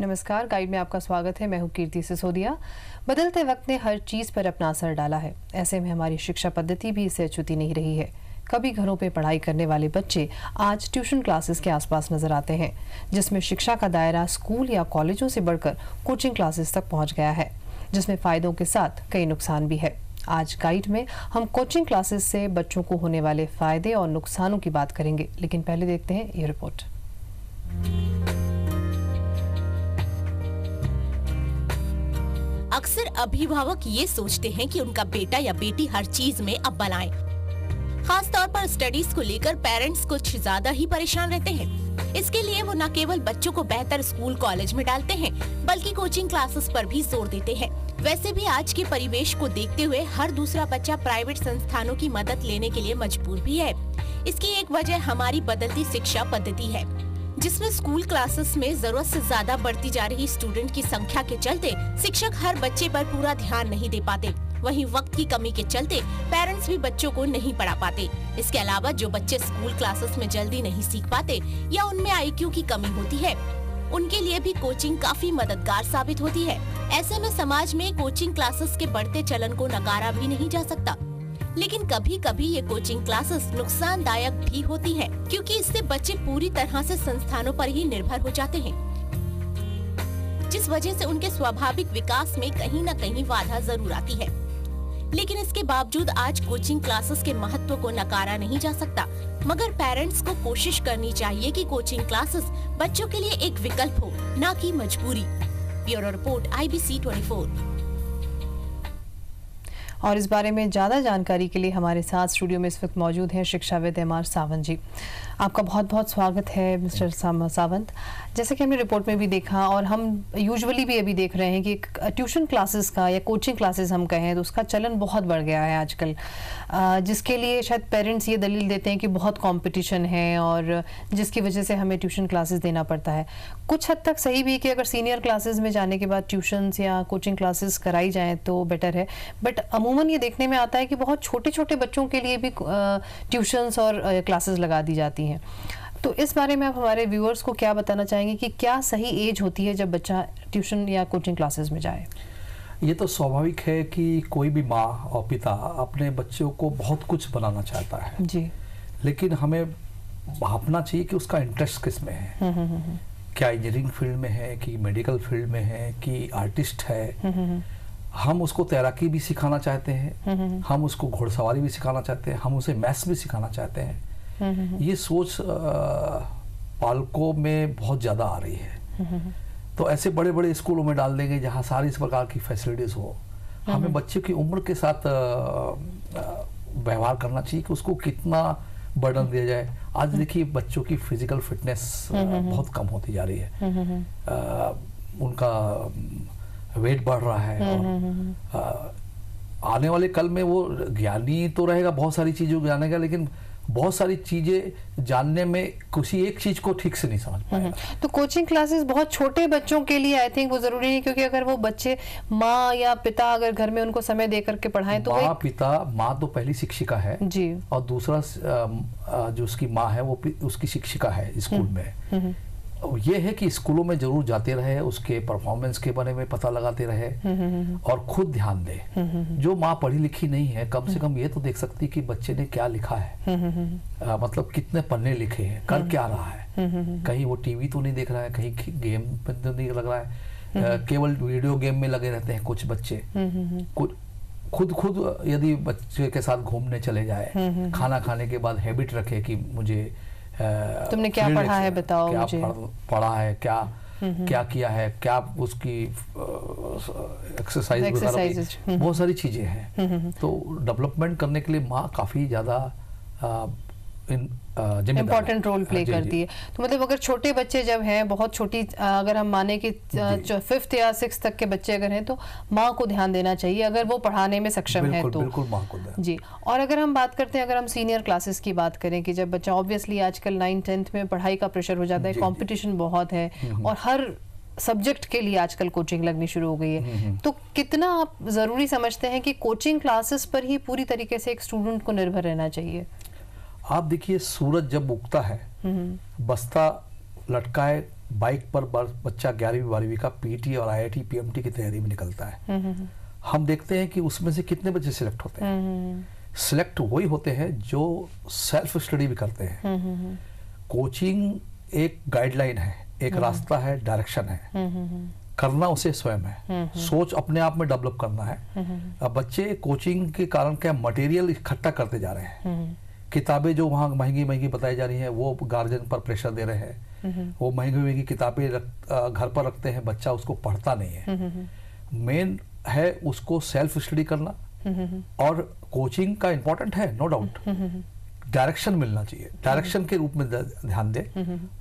नमस्कार, गाइड में आपका स्वागत है। मैं हूं कीर्ति सिसोदिया। बदलते वक्त ने हर चीज पर अपना असर डाला है। ऐसे में हमारी शिक्षा पद्धति भी इससे अछूती नहीं रही है। कभी घरों पे पढ़ाई करने वाले बच्चे आज ट्यूशन क्लासेस के आसपास नजर आते हैं, जिसमें शिक्षा का दायरा स्कूल या कॉलेजों से बढ़कर कोचिंग क्लासेस तक पहुंच गया है, जिसमें फायदों के साथ कई नुकसान भी है। आज गाइड में हम कोचिंग क्लासेस से बच्चों को होने वाले फायदे और नुकसानों की बात करेंगे, लेकिन पहले देखते हैं ये रिपोर्ट। अक्सर अभिभावक ये सोचते हैं कि उनका बेटा या बेटी हर चीज में अव्वल आए। खास तौर पर स्टडीज को लेकर पेरेंट्स कुछ ज्यादा ही परेशान रहते हैं। इसके लिए वो न केवल बच्चों को बेहतर स्कूल कॉलेज में डालते हैं, बल्कि कोचिंग क्लासेस पर भी जोर देते हैं। वैसे भी आज के परिवेश को देखते हुए हर दूसरा बच्चा प्राइवेट संस्थानों की मदद लेने के लिए मजबूर भी है। इसकी एक वजह हमारी बदलती शिक्षा पद्धति है, जिसमें स्कूल क्लासेस में जरूरत से ज्यादा बढ़ती जा रही स्टूडेंट की संख्या के चलते शिक्षक हर बच्चे पर पूरा ध्यान नहीं दे पाते। वहीं वक्त की कमी के चलते पेरेंट्स भी बच्चों को नहीं पढ़ा पाते। इसके अलावा जो बच्चे स्कूल क्लासेस में जल्दी नहीं सीख पाते या उनमें IQ की कमी होती है, उनके लिए भी कोचिंग काफी मददगार साबित होती है। ऐसे में समाज में कोचिंग क्लासेस के बढ़ते चलन को नकारा भी नहीं जा सकता। लेकिन कभी कभी ये कोचिंग क्लासेस नुकसानदायक भी होती हैं, क्योंकि इससे बच्चे पूरी तरह से संस्थानों पर ही निर्भर हो जाते हैं, जिस वजह से उनके स्वाभाविक विकास में कहीं न कहीं बाधा जरूर आती है। लेकिन इसके बावजूद आज कोचिंग क्लासेस के महत्व को नकारा नहीं जा सकता, मगर पेरेंट्स को कोशिश करनी चाहिए कि कोचिंग क्लासेस बच्चों के लिए एक विकल्प हो, न कि मजबूरी। Bureau report IBC 24। और इस बारे में ज़्यादा जानकारी के लिए हमारे साथ स्टूडियो में इस वक्त मौजूद हैं शिक्षाविद MR सावंत जी। आपका बहुत बहुत स्वागत है मिस्टर सावंत। जैसे कि हमने रिपोर्ट में भी देखा और हम यूजुअली भी अभी देख रहे हैं कि ट्यूशन क्लासेस का या कोचिंग क्लासेस हम कहें तो उसका चलन बहुत बढ़ गया है आजकल, जिसके लिए शायद पेरेंट्स ये दलील देते हैं कि बहुत कंपटीशन है और जिसकी वजह से हमें ट्यूशन क्लासेस देना पड़ता है। कुछ हद तक सही भी कि अगर सीनियर क्लासेस में जाने के बाद ट्यूशन्स या कोचिंग क्लासेस कराई जाएँ तो बेटर है, बट अमूमन ये देखने में आता है कि बहुत छोटे छोटे बच्चों के लिए भी ट्यूशन्स और क्लासेस लगा दी जाती हैं। तो इस बारे में आप हमारे व्यूअर्स को क्या बताना चाहेंगे कि क्या सही एज होती है जब बच्चा ट्यूशन या कोचिंग क्लासेस में जाए? ये तो स्वाभाविक है कि कोई भी माँ और पिता अपने बच्चों को बहुत कुछ बनाना चाहता है जी, लेकिन हमें भापना चाहिए कि उसका इंटरेस्ट किस में है। क्या इंजीनियरिंग फील्ड में है, कि मेडिकल फील्ड में है, कि आर्टिस्ट है। हम उसको तैराकी भी सिखाना चाहते हैं, हम उसको घुड़सवारी भी सिखाना चाहते हैं, हम उसे मैथ्स भी सिखाना चाहते हैं। ये सोच पालकों में बहुत ज़्यादा आ रही है। तो ऐसे बड़े बड़े स्कूलों में डाल देंगे जहाँ सारी इस प्रकार की फैसिलिटीज़ हो। हमें बच्चे की उम्र के साथ व्यवहार करना चाहिए कि उसको कितना बर्डन दिया जाए। आज देखिए बच्चों की फिजिकल फिटनेस बहुत कम होती जा रही है, उनका वेट बढ़ रहा है और आने वाले कल में वो ज्ञानी तो रहेगा, बहुत सारी चीज़ों को जानेगा, लेकिन बहुत सारी चीजें जानने में किसी एक चीज को ठीक से नहीं समझ पाएगा। तो कोचिंग क्लासेस बहुत छोटे बच्चों के लिए आई थिंक वो जरूरी नहीं, क्योंकि अगर वो बच्चे माँ या पिता अगर घर में उनको समय दे करके पढ़ाएं तो माँ तो पहली शिक्षिका है जी, और दूसरा जो उसकी माँ है वो उसकी शिक्षिका है स्कूल में। ये है कि स्कूलों में जरूर जाते रहे, उसके परफॉर्मेंस के बारे में पता लगाते रहे और खुद ध्यान दे। जो माँ पढ़ी लिखी नहीं है कम से कम ये तो देख सकती कि बच्चे ने क्या लिखा है, मतलब कितने पन्ने लिखे हैं, कर क्या रहा है, कहीं वो टीवी तो नहीं देख रहा है, कहीं गेम पे तो नहीं लग रहा है, केवल वीडियो गेम में लगे रहते हैं कुछ बच्चे। खुद यदि बच्चे के साथ घूमने चले जाए, खाना खाने के बाद हैबिट रखे कि मुझे तुमने क्या पढ़ा है बताओ, क्या मुझे पढ़ा है, क्या किया है, क्या उसकी एक्सरसाइज, बहुत सारी चीजें हैं। तो डेवलपमेंट करने के लिए माँ काफी ज्यादा इम्पोर्टेंट रोल प्ले करती है। तो मतलब अगर छोटे बच्चे जब हैं, बहुत छोटी, अगर हम माने कि 5th या 6th तक के बच्चे अगर हैं तो माँ को ध्यान देना चाहिए अगर वो पढ़ाने में सक्षम है तो। बिल्कुल माँ को जी। और अगर हम बात करते हैं, अगर हम सीनियर क्लासेस की बात करें कि जब बच्चा ऑब्वियसली आजकल 9th-10th में पढ़ाई का प्रेशर हो जाता है, कॉम्पिटिशन बहुत है और हर सब्जेक्ट के लिए आजकल कोचिंग लगनी शुरू हो गई है, तो कितना आप जरूरी समझते हैं कि कोचिंग क्लासेस पर ही पूरी तरीके से एक स्टूडेंट को निर्भर रहना चाहिए? आप देखिए सूरज जब उगता है, बस्ता लटकाए बाइक पर बच्चा 11वीं 12वीं का पीटी और आईआईटी पीएमटी की तैयारी में निकलता है, हम देखते हैं कि उसमें से कितने बच्चे सिलेक्ट होते हैं। सिलेक्ट वही होते हैं जो सेल्फ स्टडी भी करते हैं। कोचिंग एक गाइडलाइन है, एक रास्ता है, डायरेक्शन है, करना उसे स्वयं है, सोच अपने आप में डेवलप करना है। अब बच्चे कोचिंग के कारण क्या मटेरियल इकट्ठा करते जा रहे हैं, किताबें जो वहाँ महंगी महंगी बताई जा रही हैं वो गार्जियन पर प्रेशर दे रहे हैं, वो महंगी महंगी किताबें घर पर रखते हैं, बच्चा उसको पढ़ता नहीं है। मेन है उसको सेल्फ स्टडी करना, और कोचिंग का इम्पोर्टेंट है, नो डाउट। डायरेक्शन मिलना चाहिए, डायरेक्शन के रूप में ध्यान दे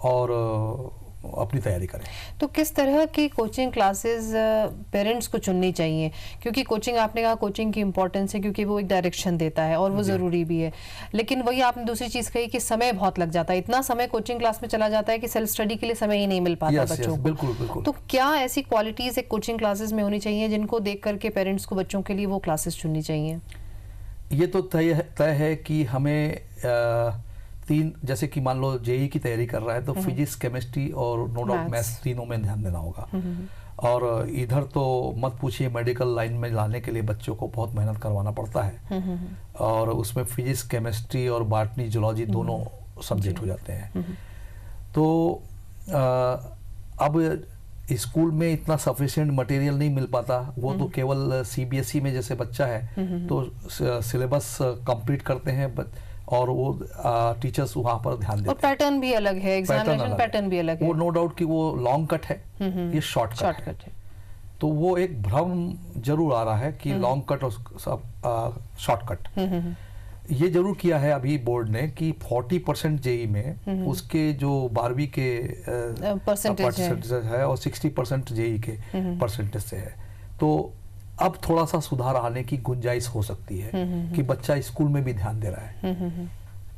और अपनी तैयारी करें। तो किस तरह की कोचिंग क्लासेस पेरेंट्स को चुननी चाहिए? क्योंकि कोचिंग, आपने कहा कोचिंग की इंपॉर्टेंस है क्योंकि वो एक डायरेक्शन देता है और वो ज़रूरी भी है, लेकिन वही आपने दूसरी चीज़ कही कि समय बहुत लग जाता है, इतना समय कोचिंग क्लास में चला जाता है कि सेल्फ स्टडी के लिए समय ही नहीं मिल पाता बच्चों को। बिल्कुल बिल्कुल। तो क्या ऐसी क्वालिटीज़ एक कोचिंग क्लासेस में होनी चाहिए जिनको देख करके पेरेंट्स को बच्चों के लिए वो क्लासेस चुननी चाहिए? ये तो तय है कि हमें तीन, जैसे कि मान लो जेई की तैयारी कर रहा है तो फिजिक्स, केमिस्ट्री और नो डाउट मैथ्स, तीनों में ध्यान देना होगा। और इधर तो मत पूछिए, मेडिकल लाइन में लाने के लिए बच्चों को बहुत मेहनत करवाना पड़ता है, और उसमें फिजिक्स, केमिस्ट्री और बॉटनी, जूलॉजी दोनों सब्जेक्ट हो जाते हैं। तो अब स्कूल में इतना सफिशिएंट मटेरियल नहीं मिल पाता, वो तो केवल सीबीएसई में जैसे बच्चा है तो सिलेबस कंप्लीट करते हैं और वो टीचर्स वहाँ पर ध्यान देते हैं। और पैटर्न भी अलग है, एग्जामिनेशन पैटर्न भी अलग है। वो नो डाउट कि वो लॉन्ग कट है, ये शॉर्टकट है। तो वो एक भ्रम जरूर आ रहा है कि लॉन्ग कट और शॉर्टकट। ये जरूर किया है अभी बोर्ड ने कि 40% जेई में उसके जो 12वीं के परसेंटेज है और 60% जेई के परसेंटेज से है। तो अब थोड़ा सा सुधार आने की गुंजाइश हो सकती है कि बच्चा स्कूल में भी ध्यान दे रहा है।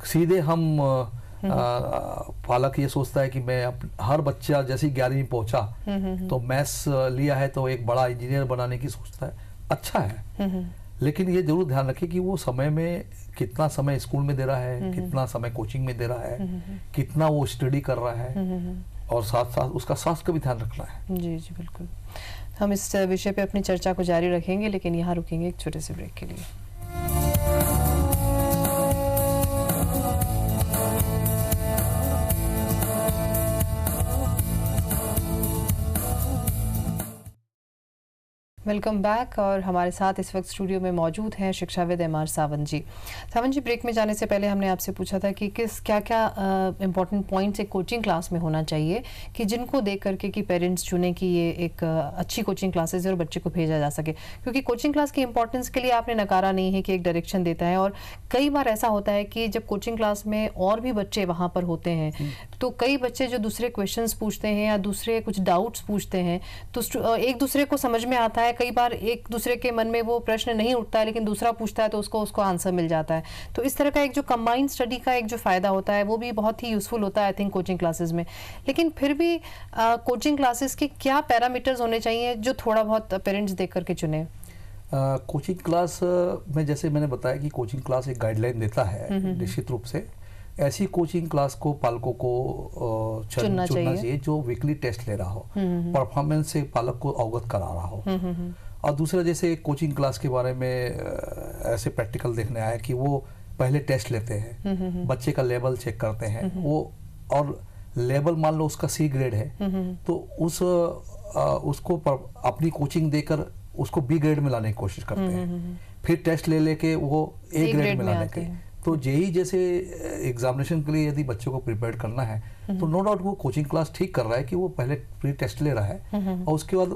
सीधे हम पालक ये सोचता है कि मैं हर बच्चा जैसे 11वीं पहुंचा तो मैथ्स लिया है तो एक बड़ा इंजीनियर बनाने की सोचता है। अच्छा है, लेकिन ये जरूर ध्यान रखें कि वो समय में कितना समय स्कूल में दे रहा है, कितना समय कोचिंग में दे रहा है, कितना वो स्टडी कर रहा है, और साथ साथ उसका स्वास्थ्य का भी ध्यान रखना है। जी जी बिल्कुल। हम इस विषय पे अपनी चर्चा को जारी रखेंगे, लेकिन यहाँ रुकेंगे एक छोटे से ब्रेक के लिए। Welcome back. और हमारे साथ इस वक्त स्टूडियो में मौजूद हैं शिक्षाविद एम आर सावंत जी। सावंत जी, ब्रेक में जाने से पहले हमने आपसे पूछा था कि क्या क्या इम्पोर्टेंट पॉइंट्स एक कोचिंग क्लास में होना चाहिए कि जिनको देख करके कि पेरेंट्स चुने कि ये एक अच्छी कोचिंग क्लासेस है और बच्चे को भेजा जा सके। क्योंकि कोचिंग क्लास की इंपॉर्टेंस के लिए आपने नकारा नहीं है कि एक डायरेक्शन देता है, और कई बार ऐसा होता है कि जब कोचिंग क्लास में और भी बच्चे वहाँ पर होते हैं तो कई बच्चे जो दूसरे क्वेश्चंस पूछते हैं या दूसरे कुछ डाउट्स पूछते हैं तो एक दूसरे को समझ में आता है। कई बार एक दूसरे के मन में वो प्रश्न नहीं उठता है, लेकिन दूसरा पूछता है तो उसको आंसर मिल जाता है। तो इस तरह का एक जो कंबाइंड स्टडी का एक जो फायदा होता है वो भी बहुत ही यूजफुल होता है आई थिंक कोचिंग क्लासेस में। लेकिन फिर भी कोचिंग क्लासेस के क्या पैरामीटर्स होने चाहिए जो थोड़ा बहुत पेरेंट्स देख करके चुने? कोचिंग क्लास में जैसे मैंने बताया कि कोचिंग क्लास एक गाइडलाइन देता है निश्चित रूप से। ऐसी कोचिंग क्लास को पालकों को चुनना चाहिए जो वीकली टेस्ट ले रहा हो, परफॉर्मेंस से पालक को अवगत करा रहा हो। और दूसरा, जैसे कोचिंग क्लास के बारे में ऐसे प्रैक्टिकल देखने आया कि वो पहले टेस्ट लेते हैं, बच्चे का लेवल चेक करते हैं वो, और लेवल मान लो उसका सी ग्रेड है तो उसको अपनी कोचिंग देकर उसको बी ग्रेड में लाने की कोशिश करते हैं, फिर टेस्ट ले लेके वो ए ग्रेड में लाने के। तो जेई जैसे एग्जामिनेशन के लिए यदि बच्चों को प्रिपेयर करना है तो नो डाउट वो कोचिंग क्लास ठीक कर रहा है कि वो पहले प्री टेस्ट ले रहा है, और उसके बाद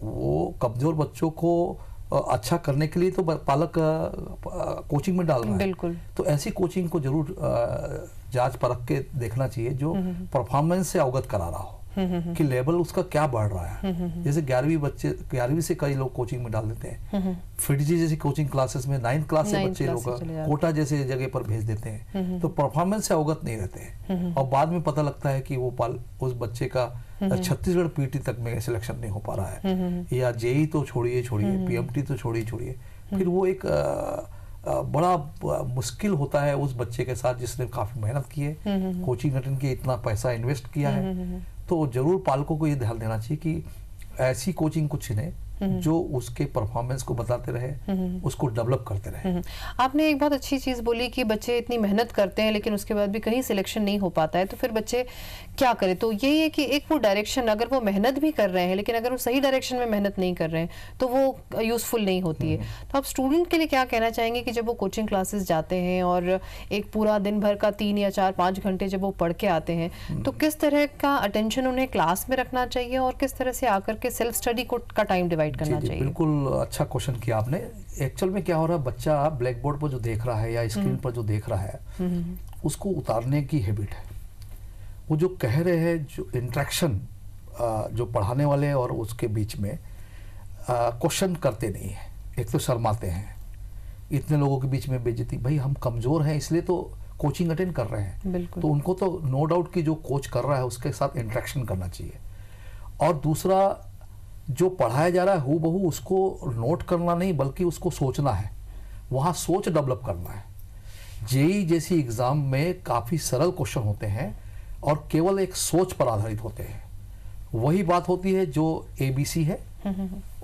वो कमजोर बच्चों को अच्छा करने के लिए तो पालक कोचिंग में डाल रहा है। बिल्कुल। तो ऐसी कोचिंग को जरूर जांच परख के देखना चाहिए जो परफॉर्मेंस से अवगत करा रहा हो कि लेवल उसका क्या बढ़ रहा है। जैसे 11वीं से कई लोग कोचिंग में डाल देते हैं, फिडजी जैसी कोचिंग क्लासेस में 9th क्लास से बच्चे लोग कोटा जैसे जगह पर भेज देते हैं, तो परफॉर्मेंस से अवगत नहीं रहते हैं, और बाद में पता लगता है कि वो उस बच्चे का छत्तीसगढ़ पीटी तक में सिलेक्शन नहीं हो पा रहा है, या जेई तो छोड़िए पीएमटी तो छोड़िए, फिर वो एक बड़ा मुश्किल होता है उस बच्चे के साथ जिसने काफी मेहनत की है, कोचिंग अटेंड की, इतना पैसा इन्वेस्ट किया है, तो जरूर पालकों को ये ध्यान देना चाहिए कि ऐसी कोचिंग कुछ नहीं जो उसके परफॉर्मेंस को बताते रहे, उसको डेवलप करते रहे। आपने एक बहुत अच्छी चीज बोली कि बच्चे इतनी मेहनत करते हैं लेकिन उसके बाद भी कहीं सिलेक्शन नहीं हो पाता है, तो फिर बच्चे क्या करें? तो यही है कि एक वो डायरेक्शन, अगर वो मेहनत भी कर रहे हैं लेकिन अगर वो सही डायरेक्शन में मेहनत नहीं कर रहे हैं तो वो यूजफुल नहीं होती है। तो आप स्टूडेंट के लिए क्या कहना चाहेंगे कि जब वो कोचिंग क्लासेस जाते हैं और एक पूरा दिन भर का 3 या 4-5 घंटे जब वो पढ़ के आते हैं, तो किस तरह का अटेंशन उन्हें क्लास में रखना चाहिए और किस तरह से आकर के सेल्फ स्टडी का टाइम डिवाइड करना चाहिए? बिल्कुल अच्छा क्वेश्चन किया आपने। एक्चुअल में क्या हो रहा है, बच्चा ब्लैक बोर्ड पर जो देख रहा है या स्क्रीन पर जो देख रहा है उसको उतारने की हैबिट है। वो जो कह रहे हैं, जो इंटरेक्शन जो पढ़ाने वाले और उसके बीच में क्वेश्चन करते नहीं है। एक तो शर्माते हैं, इतने लोगों के बीच में बेइज्जती, भाई हम कमजोर हैं इसलिए तो कोचिंग अटेंड कर रहे हैं, तो उनको तो नो डाउट कि जो कोच कर रहा है उसके साथ इंटरेक्शन करना चाहिए। और दूसरा, जो पढ़ाया जा रहा है हूबहू उसको नोट करना नहीं बल्कि उसको सोचना है, वहाँ सोच डेवलप करना है। जेईई जैसी एग्जाम में काफ़ी सरल क्वेश्चन होते हैं और केवल एक सोच पर आधारित होते हैं। वही बात होती है जो एबीसी है,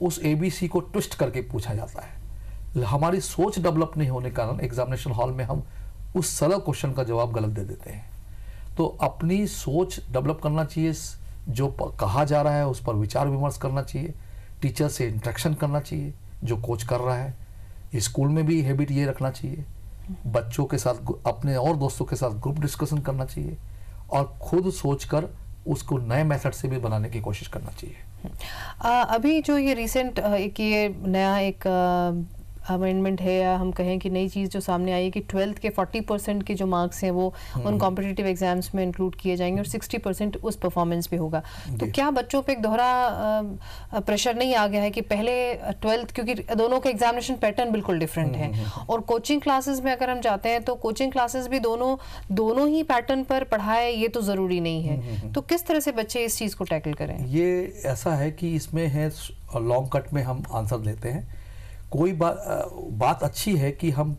उस एबीसी को ट्विस्ट करके पूछा जाता है। हमारी सोच डेवलप नहीं होने के कारण एग्जामिनेशन हॉल में हम उस सरल क्वेश्चन का जवाब गलत दे देते हैं। तो अपनी सोच डेवलप करना चाहिए, जो कहा जा रहा है उस पर विचार विमर्श करना चाहिए, टीचर से इंटरेक्शन करना चाहिए जो कोच कर रहा है। स्कूल में भी हैबिट ये रखना चाहिए, बच्चों के साथ, अपने और दोस्तों के साथ ग्रुप डिस्कशन करना चाहिए और खुद सोचकर उसको नए मेथड से भी बनाने की कोशिश करना चाहिए। अभी जो ये रिसेंट ये नया एक अमेंडमेंट है, या हम कहें कि नई चीज़ जो सामने आई है कि 12th के 40% के जो मार्क्स हैं वो उन कॉम्पिटिटिव एग्जाम्स में इंक्लूड किए जाएंगे और 60% उस परफॉर्मेंस पे होगा। तो क्या बच्चों पे एक दोहरा प्रेशर नहीं आ गया है कि पहले 12th, क्योंकि दोनों के एग्जामिनेशन पैटर्न बिल्कुल डिफरेंट है, और कोचिंग क्लासेस में अगर हम जाते हैं तो कोचिंग क्लासेस भी दोनों ही पैटर्न पर पढ़ाए, ये तो ज़रूरी नहीं है। तो किस तरह से बच्चे इस चीज़ को टैकल करें? ये ऐसा है कि इसमें है लॉन्ग कट में हम आंसर देते हैं। कोई बात अच्छी है कि हम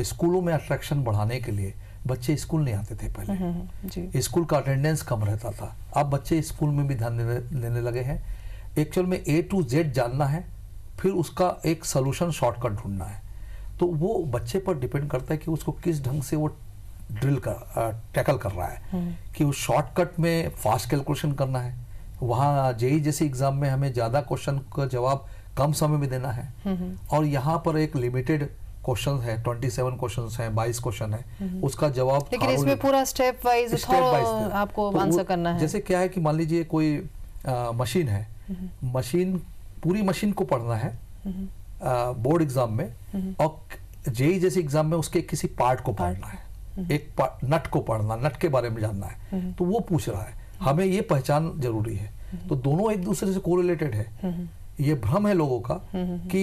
स्कूलों में अट्रैक्शन बढ़ाने के लिए, बच्चे स्कूल नहीं आते थे पहले, स्कूल का अटेंडेंस कम रहता था, अब बच्चे स्कूल में भी ध्यान देने लगे हैं। एक्चुअल में A to Z जानना है, फिर उसका एक सोल्यूशन शॉर्टकट ढूंढना है। तो वो बच्चे पर डिपेंड करता है कि उसको किस ढंग से वो टैकल कर रहा है, कि उस शॉर्टकट में फास्ट कैलकुलेशन करना है। वहाँ जेईई जैसे एग्जाम में हमें ज़्यादा क्वेश्चन का जवाब कम समय में देना है, और यहाँ पर एक लिमिटेड क्वेश्चन है, 27 क्वेश्चन हैं, 22 क्वेश्चन है, उसका जवाब, लेकिन इसमें पूरा स्टेप वाइज आपको आंसर करना है। जैसे क्या है कि मान लीजिए कोई मशीन है, पूरी मशीन को पढ़ना है बोर्ड एग्जाम में, और जेईई जैसे एग्जाम में उसके किसी पार्ट को पढ़ना है, एक नट को पढ़ना, नट के बारे में जानना है, तो वो पूछ रहा है। हमें ये पहचान जरूरी है। तो दोनों एक दूसरे से कोरिलेटेड है। ये भ्रम है लोगों का कि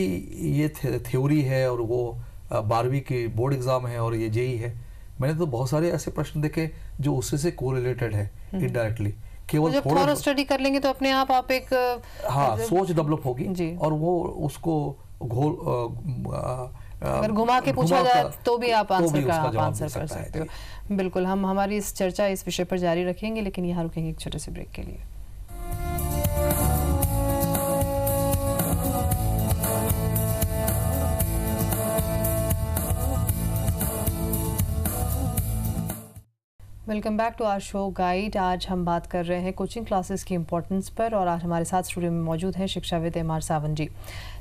ये थ्योरी है और वो 12वीं की बोर्ड एग्जाम है और ये जेईई है। मैंने तो बहुत सारे ऐसे प्रश्न देखे जो उससे से कोरिलेटेड है इनडायरेक्टली। केवल जब थोड़ा स्टडी कर लेंगे तो अपने आप एक सोच डेवलप होगी, और वो उसको अगर घुमा के पूछा जाए तो भी आप आंसर कर सकते हो। बिल्कुल, हम हमारी इस चर्चा इस विषय पर जारी रखेंगे, लेकिन यहाँ रुकेंगे एक छोटे से ब्रेक के लिए। Welcome back to our show guide. आज हम बात कर रहे हैं कोचिंग क्लासेस की इम्पोर्टेंस पर, और आज हमारे साथ स्टूडियो में मौजूद हैं शिक्षाविद एमआर सावंत जी।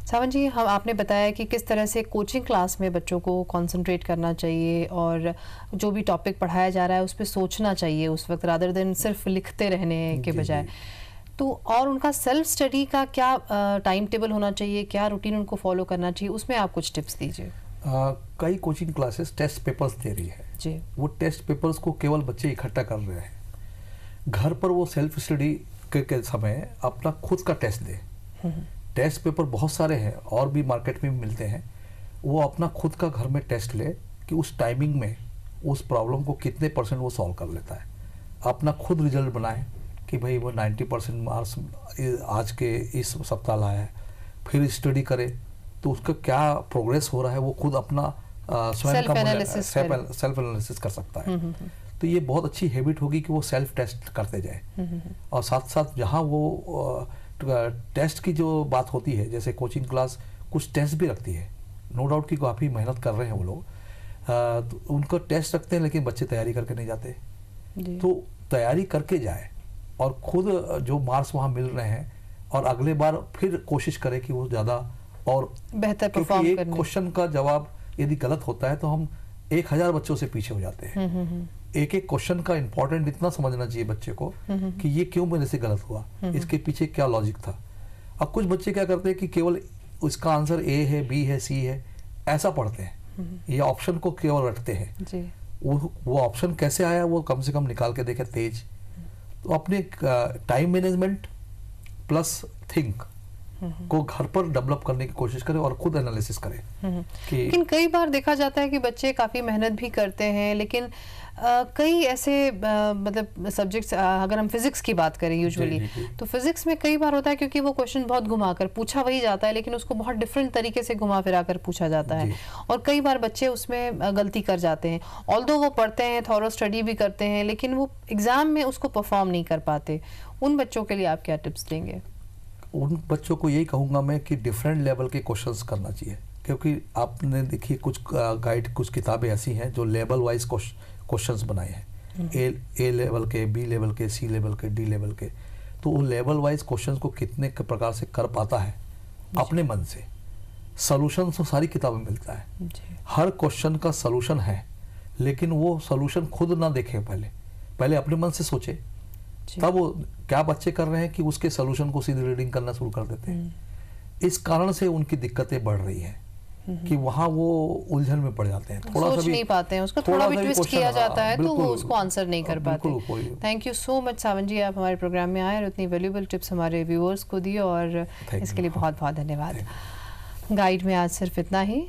सावंत जी, हम आपने बताया कि किस तरह से कोचिंग क्लास में बच्चों को कंसंट्रेट करना चाहिए और जो भी टॉपिक पढ़ाया जा रहा है उस पर सोचना चाहिए उस वक्त, रादर देन सिर्फ लिखते रहने के बजाय। तो और उनका सेल्फ स्टडी का क्या टाइम टेबल होना चाहिए, क्या रूटीन उनको फॉलो करना चाहिए, उसमें आप कुछ टिप्स दीजिए। कई कोचिंग क्लासेस टेस्ट पेपर्स दे रही है जी। वो टेस्ट पेपर्स को केवल बच्चे इकट्ठा कर रहे हैं, घर पर वो सेल्फ स्टडी के समय अपना खुद का टेस्ट दे। टेस्ट पेपर बहुत सारे हैं और भी मार्केट में मिलते हैं, वो अपना खुद का घर में टेस्ट ले कि उस टाइमिंग में उस प्रॉब्लम को कितने % वो सॉल्व कर लेता है। अपना खुद रिजल्ट बनाए कि भाई वो 90% मार्क्स आज के इस सप्ताह लाया है, फिर स्टडी करे तो उसका क्या प्रोग्रेस हो रहा है वो खुद अपना स्वयं का सेल्फ एनालिसिस कर सकता है। तो ये बहुत अच्छी हैबिट होगी कि वो सेल्फ टेस्ट करते जाए। और साथ साथ जहाँ वो टेस्ट की जो बात होती है, जैसे कोचिंग क्लास कुछ टेस्ट भी रखती है, नो डाउट कि काफ़ी मेहनत कर रहे हैं वो लोग, तो उनको टेस्ट रखते हैं, लेकिन बच्चे तैयारी करके नहीं जाते। तो तैयारी करके जाए और खुद जो मार्क्स वहाँ मिल रहे हैं, और अगले बार फिर कोशिश करे कि वो ज़्यादा और बेहतर परफॉर्म क्योंकि करने। एक क्वेश्चन का जवाब यदि गलत होता है तो हम 1000 बच्चों से पीछे हो जाते हैं। एक एक क्वेश्चन का इंपॉर्टेंट इतना समझना चाहिए बच्चे को कि ये क्यों मेरे से गलत हुआ, इसके पीछे क्या लॉजिक था। अब कुछ बच्चे क्या करते हैं कि केवल उसका आंसर ए है, बी है, सी है, ऐसा पढ़ते हैं, ये ऑप्शन को केवल रटते हैं जी। वो ऑप्शन कैसे आया वो कम से कम निकाल के देखे तेज। तो अपने टाइम मैनेजमेंट प्लस थिंक को घर पर डेवलप करने की कोशिश करें और खुद एनालिसिस करें कि लेकिन कई बार देखा जाता है कि बच्चे काफ़ी मेहनत भी करते हैं, लेकिन कई ऐसे मतलब सब्जेक्ट्स, अगर हम फिजिक्स की बात करें यूजुअली, तो फिजिक्स में कई बार होता है क्योंकि वो क्वेश्चन बहुत घुमा कर पूछा वही जाता है, लेकिन उसको बहुत डिफरेंट तरीके से घुमा फिरा कर पूछा जाता है, और कई बार बच्चे उसमें गलती कर जाते हैं। ऑल्दो वो पढ़ते हैं, थॉरो स्टडी भी करते हैं, लेकिन वो एग्जाम में उसको परफॉर्म नहीं कर पाते। उन बच्चों के लिए आप क्या टिप्स देंगे? उन बच्चों को यही कहूँगा मैं कि डिफरेंट लेवल के क्वेश्चंस करना चाहिए, क्योंकि आपने देखिए कुछ गाइड, कुछ किताबें ऐसी हैं जो लेवल वाइज क्वेश्चंस बनाए हैं, ए लेवल के, बी लेवल के, सी लेवल के, डी लेवल के। तो वो लेवल वाइज क्वेश्चंस को कितने प्रकार से कर पाता है अपने मन से, सॉल्यूशन तो सारी किताबें मिलता है, हर क्वेश्चन का सॉल्यूशन है, लेकिन वो सॉल्यूशन खुद ना देखे, पहले अपने मन से सोचे, तब वो क्या बच्चे कर रहे हैं कि उसके सॉल्यूशन को सीधे रीडिंग करना शुरू कर देते हैं। इस कारण से उनकी दिक्कतें बढ़ रही हैं कि वहाँ वो उलझन में पड़ जाते हैं, थोड़ा सा भी नहीं पाते हैं, उसका थोड़ा भी ट्विस्ट किया जाता है तो वो उसको आंसर नहीं कर पाते। थैंक यू सो मच सावन जी, आप हमारे प्रोग्राम में आए और इतनी वैल्यूएबल टिप्स हमारे व्यूअर्स को दी, और इसके लिए बहुत बहुत धन्यवाद। गाइड में आज सिर्फ इतना ही।